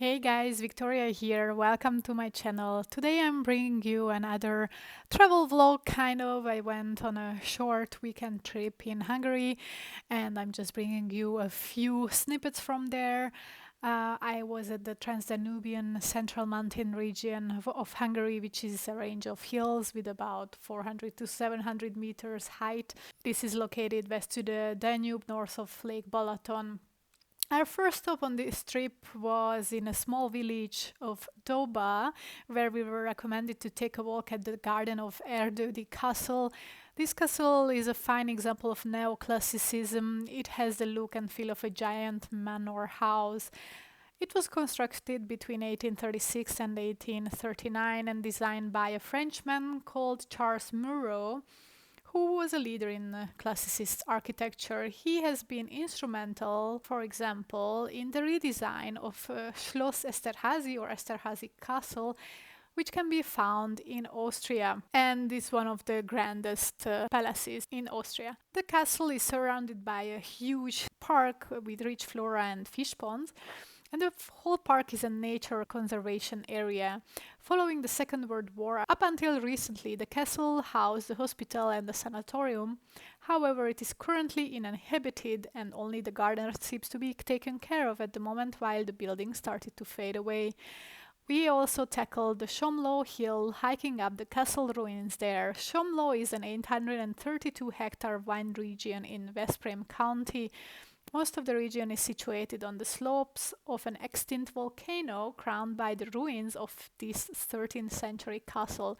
Hey guys, Victoria here. Welcome to my channel. Today I'm bringing you another travel vlog kind of. I went on a short weekend trip in Hungary and I'm just bringing you a few snippets from there. I was at the Transdanubian Central Mountain region of Hungary, which is a range of hills with about 400 to 700 meters height. This is located west to the Danube, north of Lake Balaton. Our first stop on this trip was in a small village of Doba, where we were recommended to take a walk at the garden of Erdődy Castle. This castle is a fine example of neoclassicism. It has the look and feel of a giant manor house. It was constructed between 1836 and 1839 and designed by a Frenchman called Charles Murrault, who was a leader in classicist architecture. He has been instrumental, for example, in the redesign of Schloss Esterházy or Esterházy Castle, which can be found in Austria and is one of the grandest palaces in Austria. The castle is surrounded by a huge park with rich flora and fish ponds. And the whole park is a nature conservation area. Following the Second World War, up until recently, the castle housed the hospital and the sanatorium. However, it is currently uninhabited and only the garden seems to be taken care of at the moment while the building started to fade away. We also tackled the Somló Hill, hiking up the castle ruins there. Somló is an 832-hectare wine region in Veszprém county. Most of the region is situated on the slopes of an extinct volcano crowned by the ruins of this 13th century castle.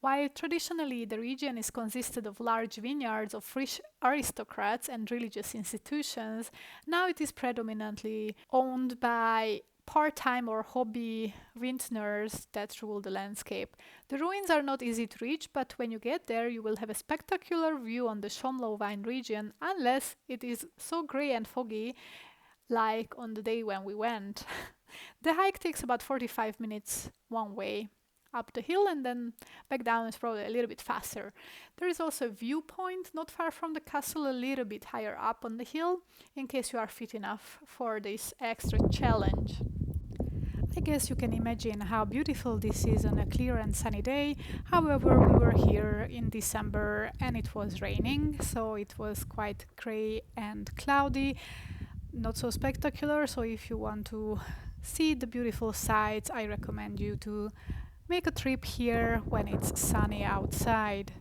While traditionally the region is consisted of large vineyards of rich aristocrats and religious institutions, now it is predominantly owned by part-time or hobby vintners that rule the landscape. The ruins are not easy to reach, but when you get there you will have a spectacular view on the Somló wine region, unless it is so grey and foggy like on the day when we went. The hike takes about 45 minutes one way up the hill, and then back down is probably a little bit faster. There is also a viewpoint not far from the castle, a little bit higher up on the hill, in case you are fit enough for this extra challenge. I guess you can imagine how beautiful this is on a clear and sunny day. However, we were here in December and it was raining, so it was quite grey and cloudy. Not so spectacular, so if you want to see the beautiful sights, I recommend you to make a trip here when it's sunny outside.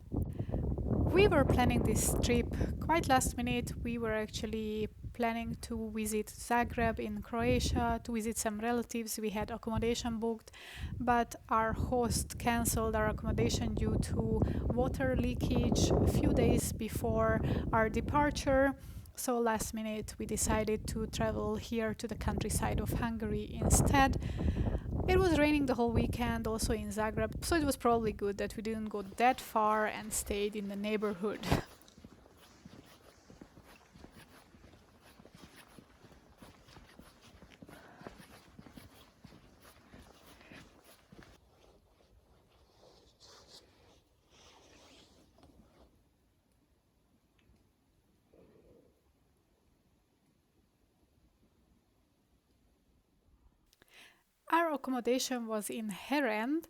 We were planning this trip quite last minute. We were actually planning to visit Zagreb in Croatia, to visit some relatives. We had accommodation booked, but our host cancelled our accommodation due to water leakage a few days before our departure. So last minute we decided to travel here to the countryside of Hungary instead. It was raining the whole weekend also in Zagreb, so it was probably good that we didn't go that far and stayed in the neighborhood. Our accommodation was in Herend,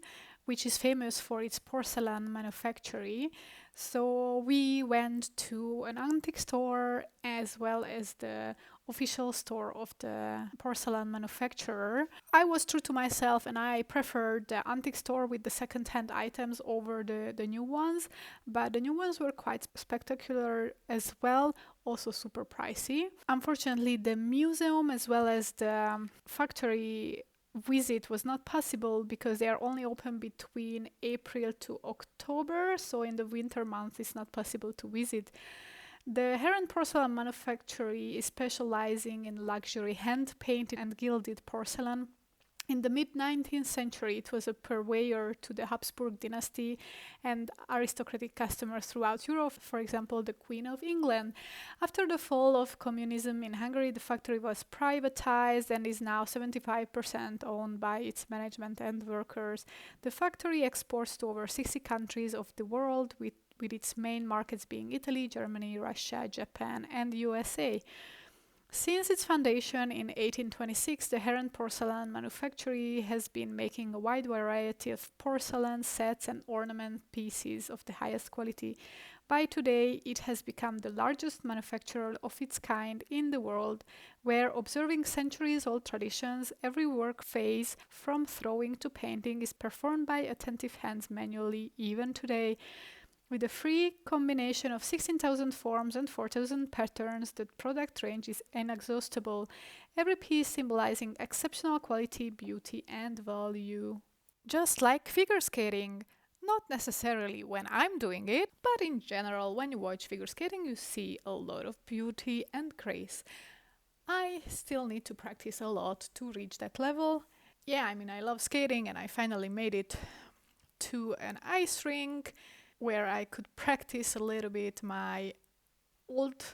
which is famous for its porcelain manufactory. So we went to an antique store as well as the official store of the porcelain manufacturer. I was true to myself and I preferred the antique store with the second-hand items over the new ones, but the new ones were quite spectacular as well, also super pricey. Unfortunately, the museum as well as the factory visit was not possible because they are only open between April to October, so in the winter months it's not possible to visit. The Herend porcelain manufactory is specializing in luxury hand-painted and gilded porcelain. In the mid-19th century, it was a purveyor to the Habsburg dynasty and aristocratic customers throughout Europe, for example, the Queen of England. After the fall of communism in Hungary, the factory was privatized and is now 75% owned by its management and workers. The factory exports to over 60 countries of the world, with its main markets being Italy, Germany, Russia, Japan, and USA. Since its foundation in 1826, the Herend porcelain manufactory has been making a wide variety of porcelain sets and ornament pieces of the highest quality. By today, it has become the largest manufacturer of its kind in the world, where observing centuries-old traditions, every work phase, from throwing to painting, is performed by attentive hands manually even today. With a free combination of 16,000 forms and 4,000 patterns, the product range is inexhaustible, every piece symbolizing exceptional quality, beauty, and value. Just like figure skating. Not necessarily when I'm doing it, but in general, when you watch figure skating, you see a lot of beauty and grace. I still need to practice a lot to reach that level. Yeah, I mean, I love skating and I finally made it to an ice rink where I could practice a little bit my old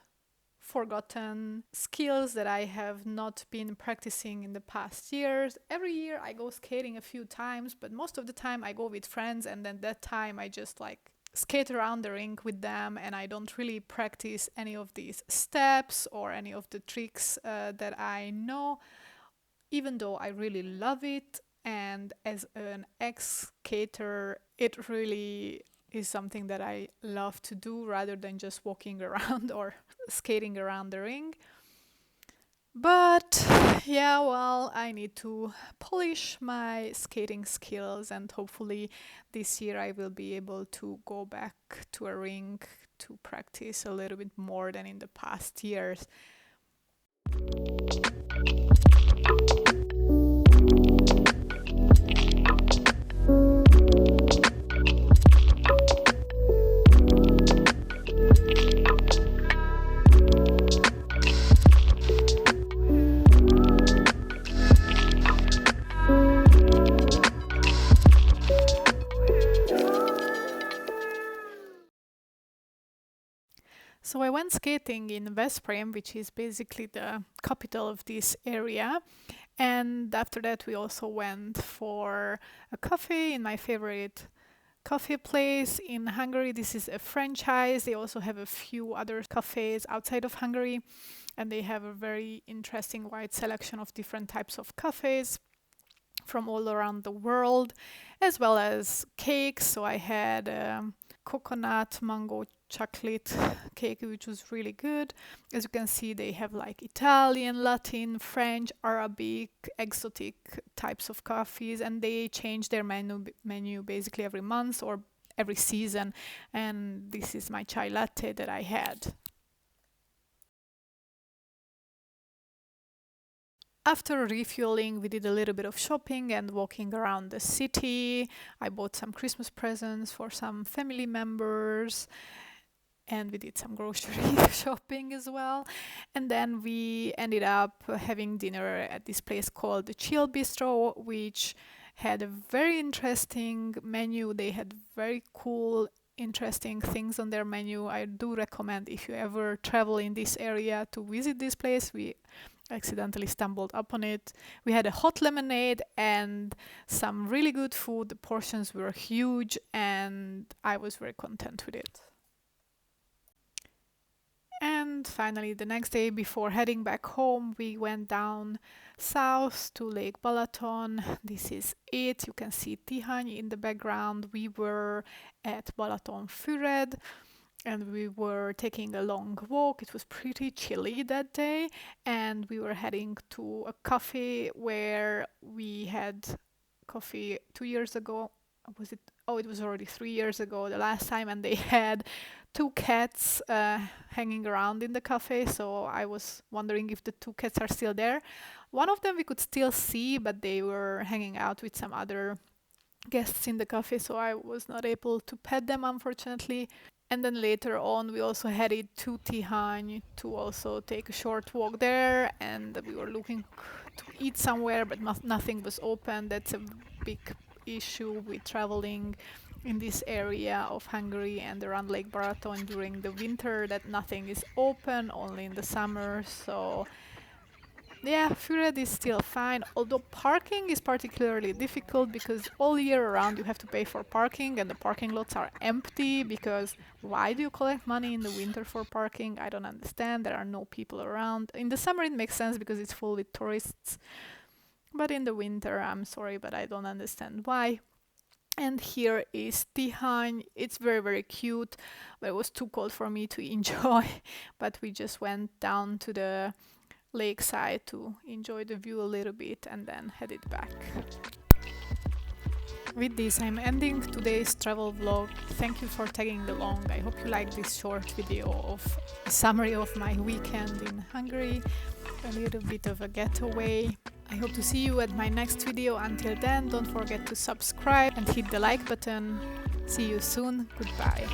forgotten skills that I have not been practicing in the past years. Every year I go skating a few times, but most of the time I go with friends, and then that time I just like skate around the rink with them, and I don't really practice any of these steps or any of the tricks that I know, even though I really love it. And as an ex-skater, it really is something that I love to do rather than just walking around or skating around the ring. But yeah, well, I need to polish my skating skills, and hopefully this year I will be able to go back to a rink to practice a little bit more than in the past years. So I went skating in Veszprém, which is basically the capital of this area. And after that, we also went for a coffee in my favorite coffee place in Hungary. This is a franchise. They also have a few other cafes outside of Hungary, and they have a very interesting wide selection of different types of cafes from all around the world, as well as cakes. So I had coconut mango chocolate cake, which was really good. As you can see, they have like Italian, Latin, French, Arabic, exotic types of coffees, and they change their menu basically every month or every season. And this is my chai latte that I had. After refueling, we did a little bit of shopping and walking around the city. I bought some Christmas presents for some family members, and we did some grocery shopping as well. And then we ended up having dinner at this place called the Chill Bistro, which had a very interesting menu. They had very cool, interesting things on their menu. I do recommend, if you ever travel in this area, to visit this place. We accidentally stumbled upon it. We had a hot lemonade and some really good food. The portions were huge and I was very content with it. And finally, the next day before heading back home, we went down south to Lake Balaton. This is it. You can see Tihany in the background. We were at Balatonfüred and we were taking a long walk. It was pretty chilly that day, and we were heading to a cafe where we had coffee 2 years ago. Was it? Oh, it was already 3 years ago, the last time, and they had two cats hanging around in the cafe. So I was wondering if the two cats are still there. One of them we could still see, but they were hanging out with some other guests in the cafe, so I was not able to pet them, unfortunately. And then later on, we also headed to Tihany to also take a short walk there, and we were looking to eat somewhere, but nothing was open. That's a big issue with traveling in this area of Hungary and around Lake Balaton during the winter, that nothing is open, only in the summer. So Yeah, Fured is still fine, although parking is particularly difficult because all year around you have to pay for parking and the parking lots are empty because why do you collect money in the winter for parking? I don't understand. There are no people around. In the summer it makes sense because it's full with tourists, but in the winter, I'm sorry, but I don't understand why. And here is Tihány. It's very, very cute, but it was too cold for me to enjoy. But we just went down to the lakeside to enjoy the view a little bit and then headed back. With this, I'm ending today's travel vlog. Thank you for tagging along. I hope you like this short video of a summary of my weekend in Hungary, a little bit of a getaway. I hope to see you at my next video. Until then, don't forget to subscribe and hit the like button. See you soon. Goodbye.